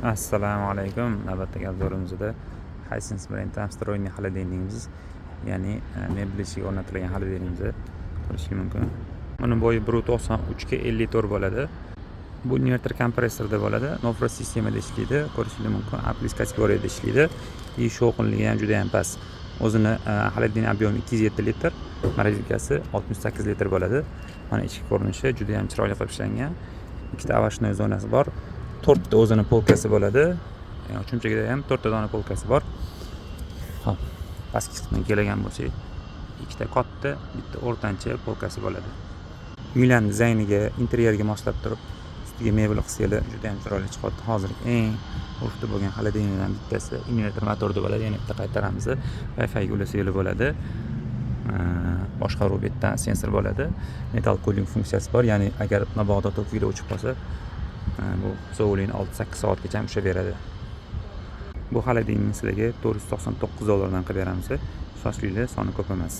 Assalomu alaykum. Navbatdagi obzorimizda Hisense brendi встроенный холодильнигimiz, ya'ni mebel ichiga o'rnatilgan холодильнигimizni ko'rishingiz mumkin. Uni bo'yi 1.93 ga 54 bo'ladi. Bu inverter kompressorda bo'ladi. Nofrost sistemada ishlaydi. Ko'rishingiz mumkin. Appliskatsiya kategoriyada ishlaydi. И shovqinligi ham juda ham past. O'zini холодильник объеми 207 litr, marafikasi 68 litr bo'ladi. Mana ichki ko'rinishi juda ham chiroyli qilib ishlangan. Ikkita ovashnoy zonasi bor. 4 ta o'zini polkasi bo'ladi. Uchinchigida ham 4 ta dona polkasi bor. Xo'p, pastki qismiga kelgan bo'lsak, ikkita katta, bitta o'rtancha polkasi bo'ladi. Uylan dizayniga, interyerga moslab turib, ustiga mebel qisinglar juda ham chiroyli chiqadi. Hozir eng urfda bo'lgan холодильникlardan bittasi inverter motorda bo'ladi. Yana bitta qaytaramiz. Wi-Fi ga ulasanglar bo'ladi. Boshqaruv bitta sensor bo'ladi. Metal cooling funksiyasi bor. Ya'ni agar mabodo tokida o'chib qolsa, bu sovuqlikni 6-8 soatgacha ushlaveradi. Bu холодильник sizlarga $499 dan qilib beramiz. Sochinglar soni ko'p emas.